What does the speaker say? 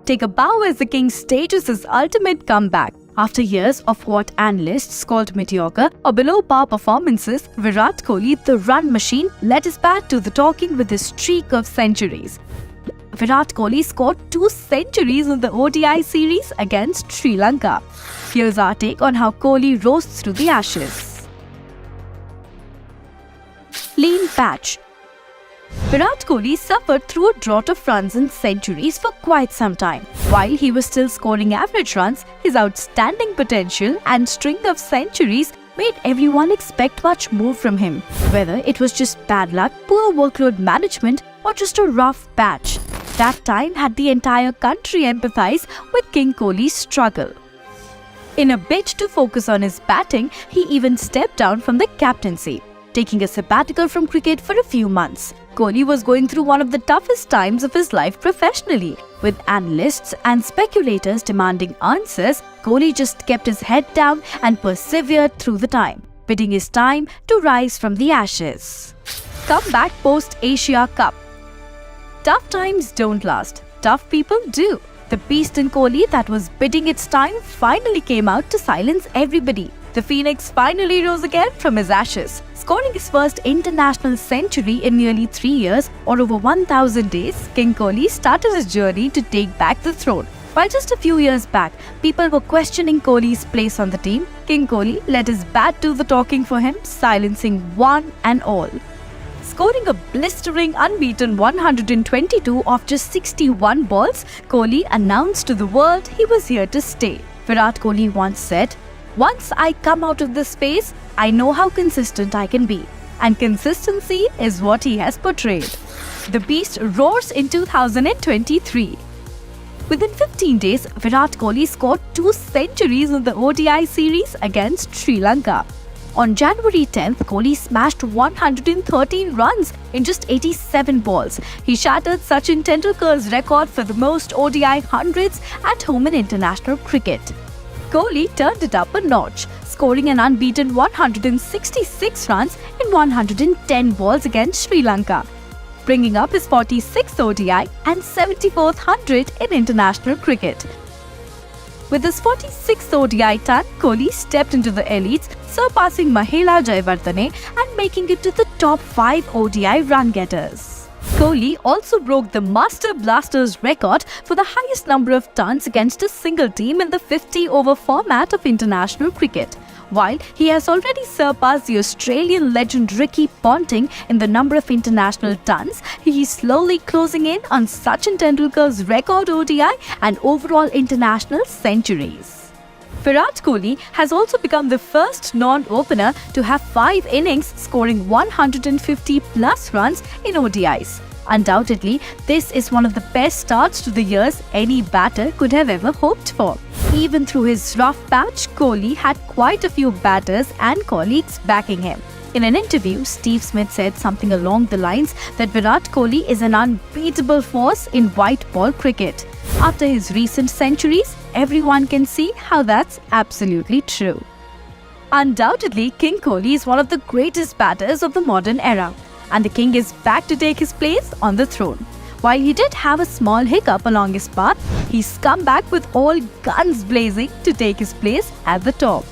take a bow as the king stages his ultimate comeback. After years of what analysts called mediocre or below-par performances, Virat Kohli, the run machine, led his bat to the talking with his streak of centuries. Virat Kohli scored 2 centuries in the ODI series against Sri Lanka. Here's our take on how Kohli rose through the ashes. Lean patch. Virat Kohli suffered through a drought of runs and centuries for quite some time. While he was still scoring average runs, his outstanding potential and string of centuries made everyone expect much more from him. Whether it was just bad luck, poor workload management, or just a rough patch, that time had the entire country empathize with King Kohli's struggle. In a bid to focus on his batting, he even stepped down from the captaincy, taking a sabbatical from cricket for a few months. Kohli was going through one of the toughest times of his life professionally. With analysts and speculators demanding answers, Kohli just kept his head down and persevered through the time, bidding his time to rise from the ashes. Comeback post-Asia Cup. Tough times don't last. Tough people do. The beast in Kohli that was bidding its time finally came out to silence everybody. The Phoenix finally rose again from his ashes, scoring his first international century in nearly 3 years or over 1,000 days. King Kohli started his journey to take back the throne. While just a few years back, people were questioning Kohli's place on the team, King Kohli let his bat do the talking for him, silencing one and all. Scoring a blistering unbeaten 122 off just 61 balls, Kohli announced to the world he was here to stay. Virat Kohli once said, "Once I come out of this phase, I know how consistent I can be." And consistency is what he has portrayed. The beast roars in 2023. Within 15 days, Virat Kohli scored 2 centuries in the ODI series against Sri Lanka. On January 10th, Kohli smashed 113 runs in just 87 balls. He shattered Sachin Tendulkar's record for the most ODI hundreds at home in international cricket. Kohli turned it up a notch, scoring an unbeaten 166 runs in 110 balls against Sri Lanka, bringing up his 46th ODI and 74th hundred in international cricket. With his 46th ODI ton, Kohli stepped into the elites, surpassing Mahela Jayawardene and making it to the top 5 ODI run-getters. Kohli also broke the Master Blasters record for the highest number of tons against a single team in the 50-over format of international cricket. While he has already surpassed the Australian legend Ricky Ponting in the number of international tons, he is slowly closing in on Sachin Tendulkar's record ODI and overall international centuries. Virat Kohli has also become the first non-opener to have 5 innings scoring 150-plus runs in ODIs. Undoubtedly, this is one of the best starts to the years any batter could have ever hoped for. Even through his rough patch, Kohli had quite a few batters and colleagues backing him. In an interview, Steve Smith said something along the lines that Virat Kohli is an unbeatable force in white ball cricket. After his recent centuries, everyone can see how that's absolutely true. Undoubtedly, King Kohli is one of the greatest batters of the modern era, and the king is back to take his place on the throne. While he did have a small hiccup along his path, he's come back with all guns blazing to take his place at the top.